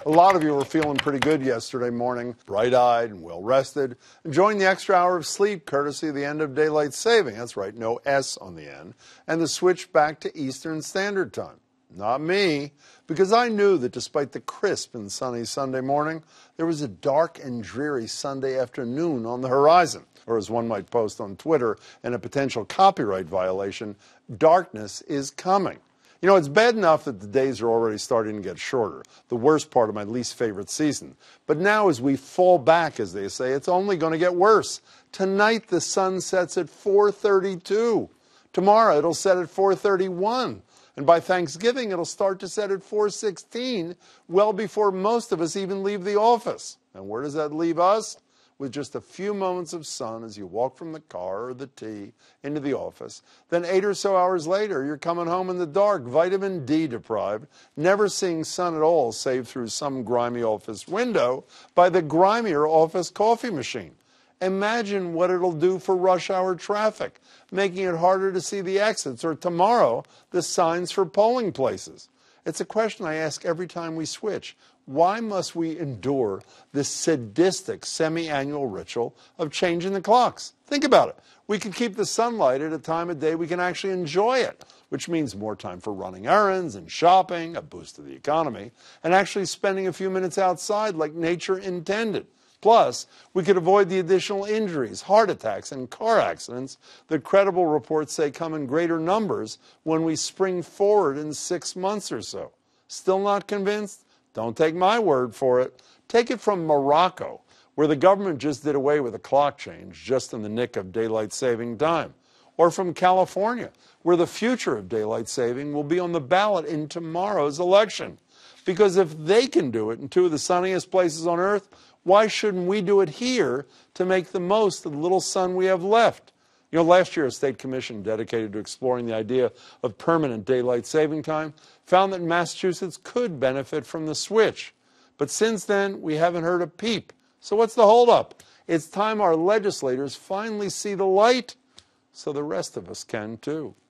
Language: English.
A lot of you were feeling pretty good yesterday morning, bright-eyed and well-rested, enjoying the extra hour of sleep courtesy of the end of daylight saving. That's right, no S on the end, and the switch back to Eastern Standard Time. Not me, because I knew that despite the crisp and sunny Sunday morning, there was a dark and dreary Sunday afternoon on the horizon. Or as one might post on Twitter in a potential copyright violation, darkness is coming. You know, it's bad enough that the days are already starting to get shorter, the worst part of my least favorite season. But now as we fall back, as they say, it's only going to get worse. Tonight the sun sets at 4:32. Tomorrow it'll set at 4:31. And by Thanksgiving it'll start to set at 4:16, well before most of us even leave the office. And where does that leave us? With just a few moments of sun as you walk from the car or the tee into the office. Then 8 or so hours later, you're coming home in the dark, vitamin D deprived, never seeing sun at all save through some grimy office window by the grimier office coffee machine. Imagine what it'll do for rush hour traffic, making it harder to see the exits or tomorrow the signs for polling places. It's a question I ask every time we switch. Why must we endure this sadistic semi-annual ritual of changing the clocks? Think about it. We could keep the sunlight at a time of day we can actually enjoy it, which means more time for running errands and shopping, a boost to the economy, and actually spending a few minutes outside like nature intended. Plus, we could avoid the additional injuries, heart attacks, and car accidents that credible reports say come in greater numbers when we spring forward in 6 months or so. Still not convinced? Don't take my word for it. Take it from Morocco, where the government just did away with a clock change just in the nick of daylight saving time. Or from California, where the future of daylight saving will be on the ballot in tomorrow's election. Because if they can do it in two of the sunniest places on earth, why shouldn't we do it here to make the most of the little sun we have left? You know, last year a state commission dedicated to exploring the idea of permanent daylight saving time found that Massachusetts could benefit from the switch. But since then, we haven't heard a peep. So what's the holdup? It's time our legislators finally see the light so the rest of us can too.